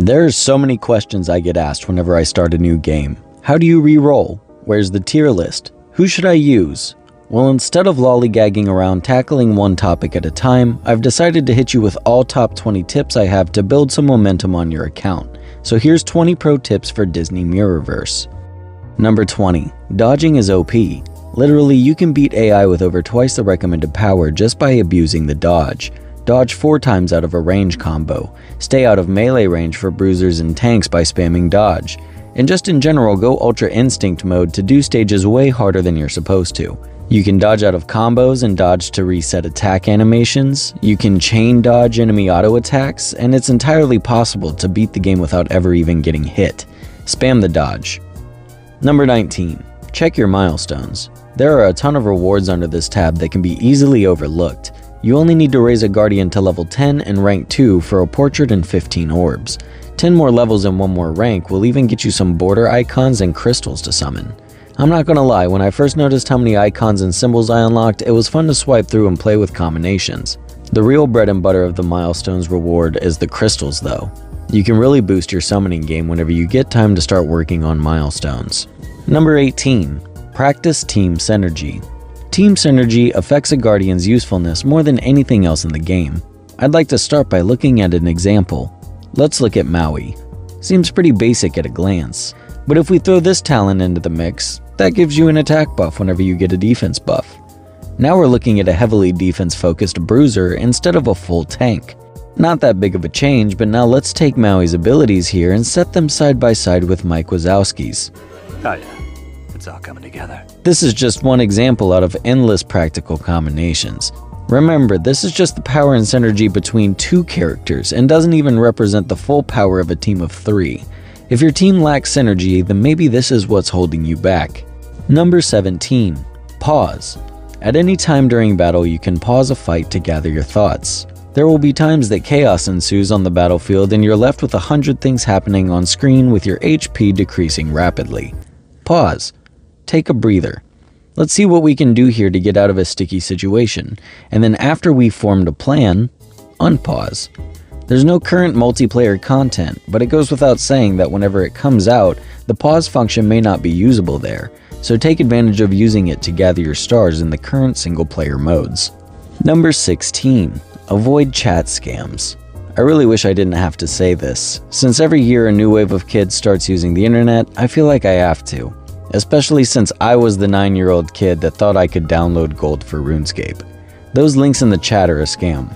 There's so many questions I get asked whenever I start a new game. How do you re-roll? Where's the tier list? Who should I use? Well, instead of lollygagging around tackling one topic at a time, I've decided to hit you with all top 20 tips I have to build some momentum on your account. So here's 20 pro tips for Disney Mirrorverse. Number 20. Dodging is OP. Literally, you can beat AI with over twice the recommended power just by abusing the dodge. Dodge 4 times out of a range combo. Stay out of melee range for bruisers and tanks by spamming dodge. And just in general, go Ultra Instinct mode to do stages way harder than you're supposed to. You can dodge out of combos and dodge to reset attack animations. You can chain dodge enemy auto attacks, and it's entirely possible to beat the game without ever even getting hit. Spam the dodge. Number 19. Check your milestones. There are a ton of rewards under this tab that can be easily overlooked. You only need to raise a Guardian to level 10 and rank 2 for a portrait and 15 orbs. 10 more levels and 1 more rank will even get you some border icons and crystals to summon. I'm not gonna lie, when I first noticed how many icons and symbols I unlocked, it was fun to swipe through and play with combinations. The real bread and butter of the milestones reward is the crystals though. You can really boost your summoning game whenever you get time to start working on milestones. Number 18. Practice Team Synergy. Team Synergy affects a Guardian's usefulness more than anything else in the game. I'd like to start by looking at an example. Let's look at Maui. Seems pretty basic at a glance, but if we throw this talent into the mix, that gives you an attack buff whenever you get a defense buff. Now we're looking at a heavily defense-focused bruiser instead of a full tank. Not that big of a change, but now let's take Maui's abilities here and set them side by side with Mike Wazowski's. Oh yeah. It's all coming together. This is just one example out of endless practical combinations. Remember, this is just the power and synergy between 2 characters and doesn't even represent the full power of a team of 3. If your team lacks synergy, then maybe this is what's holding you back. Number 17. Pause. At any time during battle, you can pause a fight to gather your thoughts. There will be times that chaos ensues on the battlefield and you're left with 100 things happening on screen with your HP decreasing rapidly. Pause. Take a breather. Let's see what we can do here to get out of a sticky situation, and then after we've formed a plan, unpause. There's no current multiplayer content, but it goes without saying that whenever it comes out, the pause function may not be usable there, so take advantage of using it to gather your stars in the current single-player modes. Number 16. Avoid chat scams. I really wish I didn't have to say this. Since every year a new wave of kids starts using the internet, I feel like I have to. Especially since I was the 9-year-old kid that thought I could download gold for RuneScape. Those links in the chat are a scam.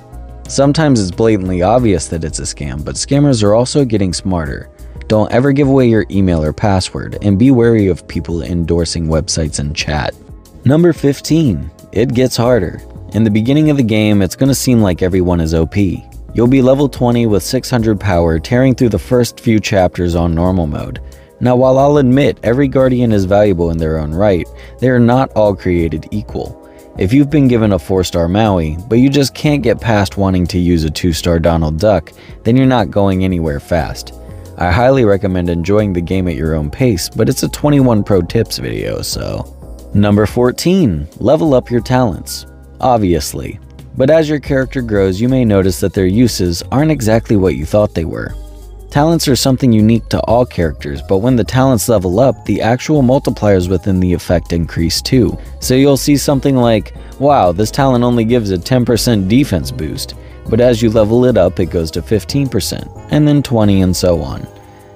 Sometimes it's blatantly obvious that it's a scam, but scammers are also getting smarter. Don't ever give away your email or password, and be wary of people endorsing websites in chat. Number 15. It gets harder. In the beginning of the game, it's gonna seem like everyone is OP. You'll be level 20 with 600 power, tearing through the first few chapters on normal mode. Now, while I'll admit every Guardian is valuable in their own right, they are not all created equal. If you've been given a 4-star Maui, but you just can't get past wanting to use a 2-star Donald Duck, then you're not going anywhere fast. I highly recommend enjoying the game at your own pace, but it's a 21 pro tips video, so. Number 14. Level up your talents. Obviously. But as your character grows, you may notice that their uses aren't exactly what you thought they were. Talents are something unique to all characters, but when the talents level up, the actual multipliers within the effect increase too. So you'll see something like, wow, this talent only gives a 10% defense boost, but as you level it up, it goes to 15%, and then 20% and so on.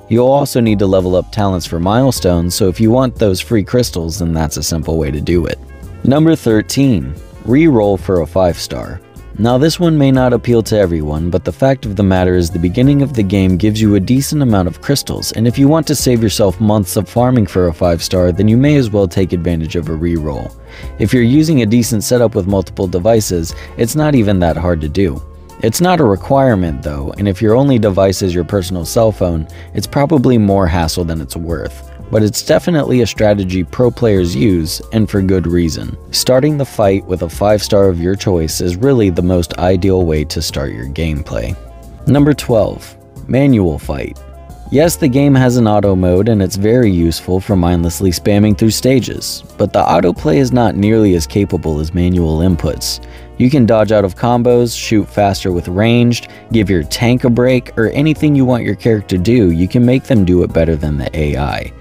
You'll also need to level up talents for milestones, so if you want those free crystals, then that's a simple way to do it. Number 13. Re-roll for a 5-star. Now this one may not appeal to everyone, but the fact of the matter is the beginning of the game gives you a decent amount of crystals, and if you want to save yourself months of farming for a 5-star, then you may as well take advantage of a reroll. If you're using a decent setup with multiple devices, it's not even that hard to do. It's not a requirement though, and if your only device is your personal cell phone, it's probably more hassle than it's worth. But it's definitely a strategy pro players use, and for good reason. Starting the fight with a 5-star of your choice is really the most ideal way to start your gameplay. Number 12. Manual fight. Yes, the game has an auto mode and it's very useful for mindlessly spamming through stages, but the autoplay is not nearly as capable as manual inputs. You can dodge out of combos, shoot faster with ranged, give your tank a break, or anything you want your character to do, you can make them do it better than the AI.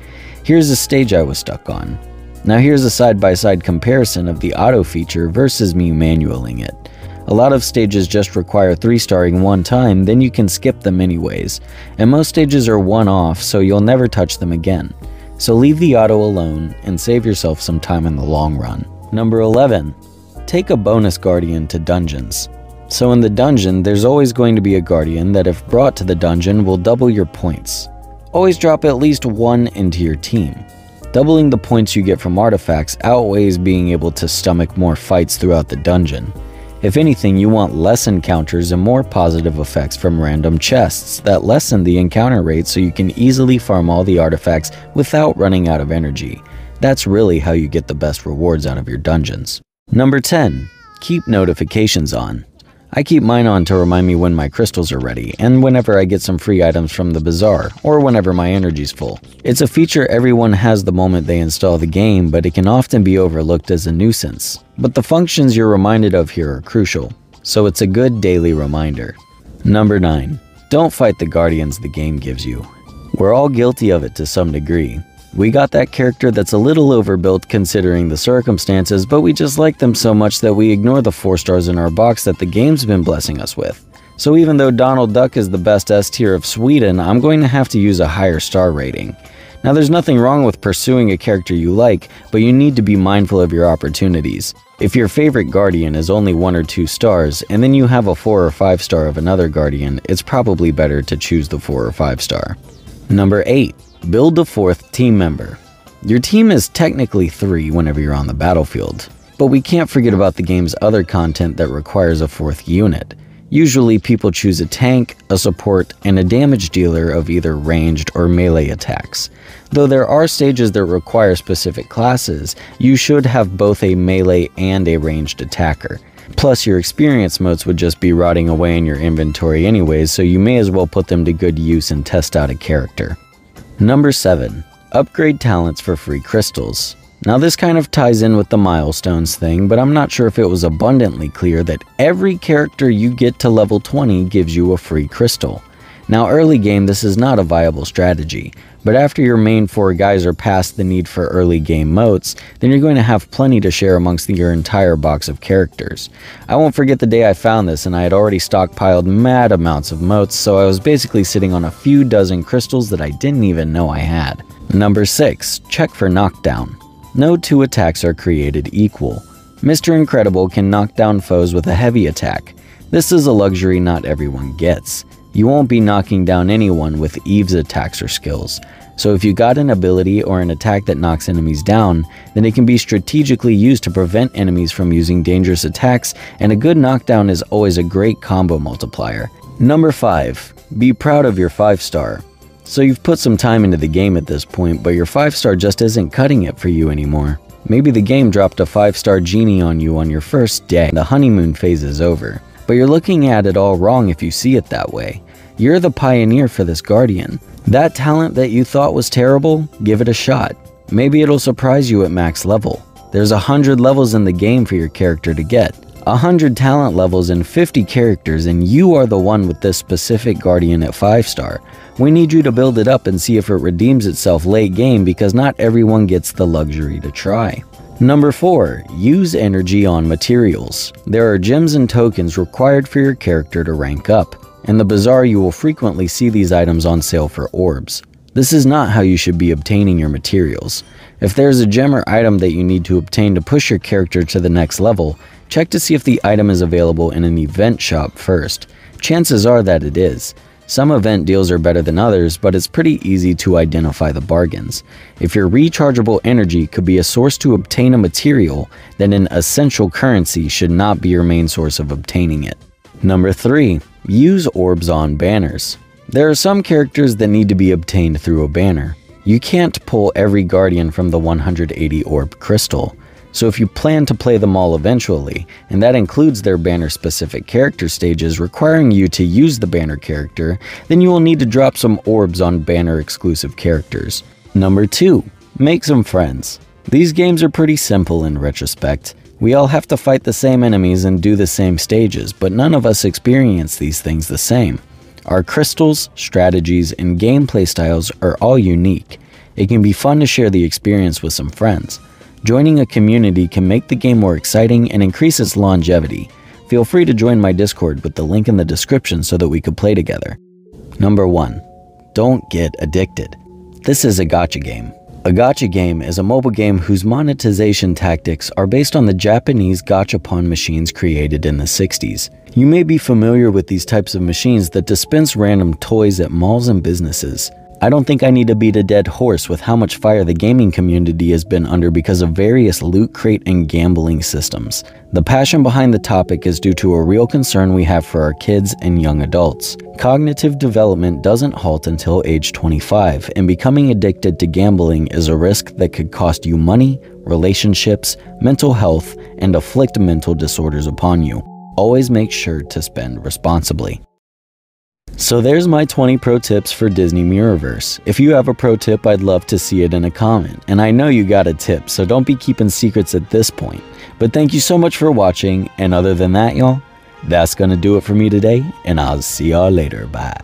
Here's a stage I was stuck on. Now here's a side-by-side comparison of the auto feature versus me manualing it. A lot of stages just require 3-starring one time, then you can skip them anyways, and most stages are one-off, so you'll never touch them again. So leave the auto alone and save yourself some time in the long run. Number 11. Take a bonus guardian to dungeons. So in the dungeon, there's always going to be a guardian that if brought to the dungeon will double your points. Always drop at least one into your team. Doubling the points you get from artifacts outweighs being able to stomach more fights throughout the dungeon. If anything, you want less encounters and more positive effects from random chests that lessen the encounter rate so you can easily farm all the artifacts without running out of energy. That's really how you get the best rewards out of your dungeons. Number 10. Keep notifications on. I keep mine on to remind me when my crystals are ready, and whenever I get some free items from the bazaar, or whenever my energy's full. It's a feature everyone has the moment they install the game, but it can often be overlooked as a nuisance. But the functions you're reminded of here are crucial, so it's a good daily reminder. Number 9. Don't fight the guardians the game gives you. We're all guilty of it to some degree. We got that character that's a little overbuilt considering the circumstances, but we just like them so much that we ignore the 4 stars in our box that the game's been blessing us with. So even though Donald Duck is the best S tier of Sweden, I'm going to have to use a higher star rating. Now there's nothing wrong with pursuing a character you like, but you need to be mindful of your opportunities. If your favorite guardian is only 1 or 2 stars, and then you have a 4 or 5 star of another guardian, it's probably better to choose the 4 or 5 star. Number 8. Build a 4th team member. Your team is technically 3 whenever you're on the battlefield, but we can't forget about the game's other content that requires a 4th unit. Usually people choose a tank, a support, and a damage dealer of either ranged or melee attacks. Though there are stages that require specific classes, you should have both a melee and a ranged attacker. Plus your experience motes would just be rotting away in your inventory anyways, so you may as well put them to good use and test out a character. Number 7. Upgrade talents for free crystals. Now this kind of ties in with the milestones thing, but I'm not sure if it was abundantly clear that every character you get to level 20 gives you a free crystal. Now early game this is not a viable strategy, but after your main 4 guys are past the need for early game motes, then you're going to have plenty to share amongst your entire box of characters. I won't forget the day I found this and I had already stockpiled mad amounts of motes, so I was basically sitting on a few dozen crystals that I didn't even know I had. Number 6. Check for knockdown. No 2 attacks are created equal. Mr. Incredible can knock down foes with a heavy attack. This is a luxury not everyone gets. You won't be knocking down anyone with Eve's attacks or skills, so if you got an ability or an attack that knocks enemies down, then it can be strategically used to prevent enemies from using dangerous attacks, and a good knockdown is always a great combo multiplier. Number 5. Be proud of your 5-star. So you've put some time into the game at this point, but your 5-star just isn't cutting it for you anymore. Maybe the game dropped a 5-star genie on you on your first day, the honeymoon phase is over. But you're looking at it all wrong if you see it that way. You're the pioneer for this guardian. That talent that you thought was terrible, give it a shot. Maybe it'll surprise you at max level. There's 100 levels in the game for your character to get. 100 talent levels and 50 characters, and you are the one with this specific guardian at 5-star. We need you to build it up and see if it redeems itself late game because not everyone gets the luxury to try. Number 4. Use energy on materials. There are gems and tokens required for your character to rank up. In the bazaar you will frequently see these items on sale for orbs. This is not how you should be obtaining your materials. If there's a gem or item that you need to obtain to push your character to the next level, check to see if the item is available in an event shop first. Chances are that it is. Some event deals are better than others, but it's pretty easy to identify the bargains. If your rechargeable energy could be a source to obtain a material, then an essential currency should not be your main source of obtaining it. Number 3. Use orbs on banners. There are some characters that need to be obtained through a banner. You can't pull every guardian from the 180 orb crystal. So if you plan to play them all eventually, and that includes their banner-specific character stages requiring you to use the banner character, then you will need to drop some orbs on banner-exclusive characters. Number 2. Make some friends. These games are pretty simple in retrospect. We all have to fight the same enemies and do the same stages, but none of us experience these things the same. Our crystals, strategies, and gameplay styles are all unique. It can be fun to share the experience with some friends. Joining a community can make the game more exciting and increase its longevity. Feel free to join my Discord with the link in the description so that we could play together. Number 1. Don't get addicted. This is a gacha game. A gacha game is a mobile game whose monetization tactics are based on the Japanese gachapon machines created in the 60s. You may be familiar with these types of machines that dispense random toys at malls and businesses. I don't think I need to beat a dead horse with how much fire the gaming community has been under because of various loot crate and gambling systems. The passion behind the topic is due to a real concern we have for our kids and young adults. Cognitive development doesn't halt until age 25, and becoming addicted to gambling is a risk that could cost you money, relationships, mental health, and afflict mental disorders upon you. Always make sure to spend responsibly. So there's my 20 pro tips for Disney Mirrorverse. If you have a pro tip, I'd love to see it in a comment. And I know you got a tip, so don't be keeping secrets at this point. But thank you so much for watching, and other than that, y'all, that's gonna do it for me today, and I'll see y'all later. Bye.